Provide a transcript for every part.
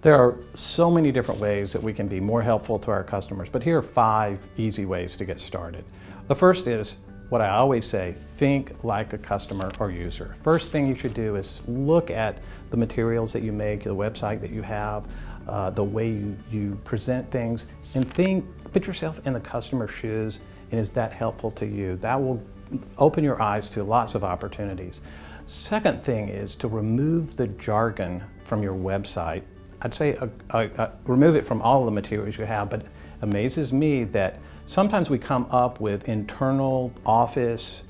There are so many different ways that we can be more helpful to our customers, but here are 5 easy ways to get started. The first is what I always say: think like a customer or user. First thing you should do is look at the materials that you make, the website that you have, the way you present things, and put yourself in the customer's shoes, and is that helpful to you? That will open your eyes to lots of opportunities. Second thing is to remove the jargon from your website. I'd say remove it from all the materials you have, but it amazes me that sometimes we come up with internal office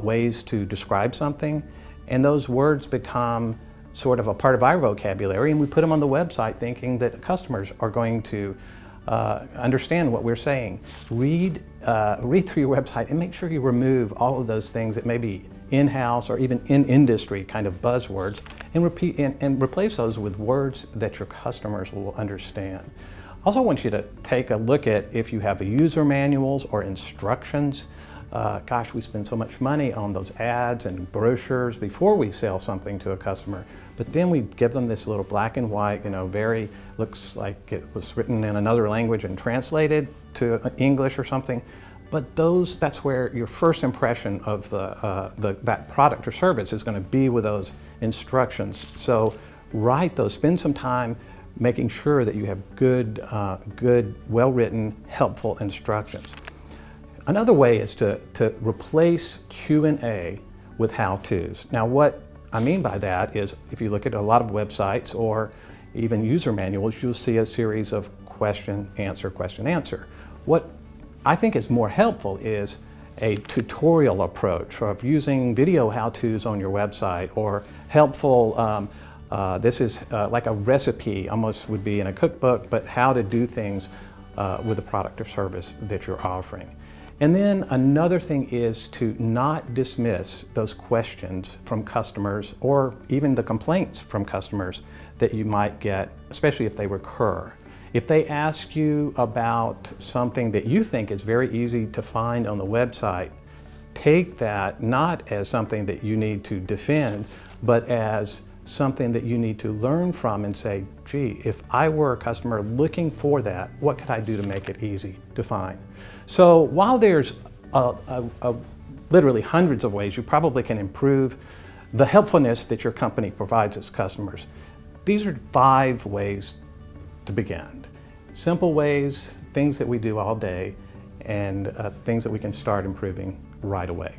ways to describe something, and those words become sort of a part of our vocabulary, and we put them on the website thinking that customers are going to understand what we're saying. Read through your website and make sure you remove all of those things that may be in-house or even in-industry kind of buzzwords, and replace those with words that your customers will understand. I also want you to take a look at if you have user manuals or instructions. Gosh, we spend so much money on those ads and brochures before we sell something to a customer, but then we give them this little black and white, looks like it was written in another language and translated to English or something. But that's where your first impression of that product or service is going to be with those instructions. So write those, spend some time making sure that you have good, well-written, helpful instructions. Another way is to replace Q&A with how-tos. Now what I mean by that is, if you look at a lot of websites or even user manuals, you'll see a series of question, answer, question, answer. What I think is more helpful is a tutorial approach of using video how-tos on your website, or helpful, this is like a recipe, almost would be in a cookbook, but how to do things with a product or service that you're offering. And then another thing is to not dismiss those questions from customers, or even the complaints from customers that you might get, especially if they recur. If they ask you about something that you think is very easy to find on the website, take that not as something that you need to defend, but as something that you need to learn from and say, gee, if I were a customer looking for that, what could I do to make it easy to find? So while there's literally hundreds of ways you probably can improve the helpfulness that your company provides its customers, these are 5 ways to begin. Simple ways, things that we do all day, and things that we can start improving right away.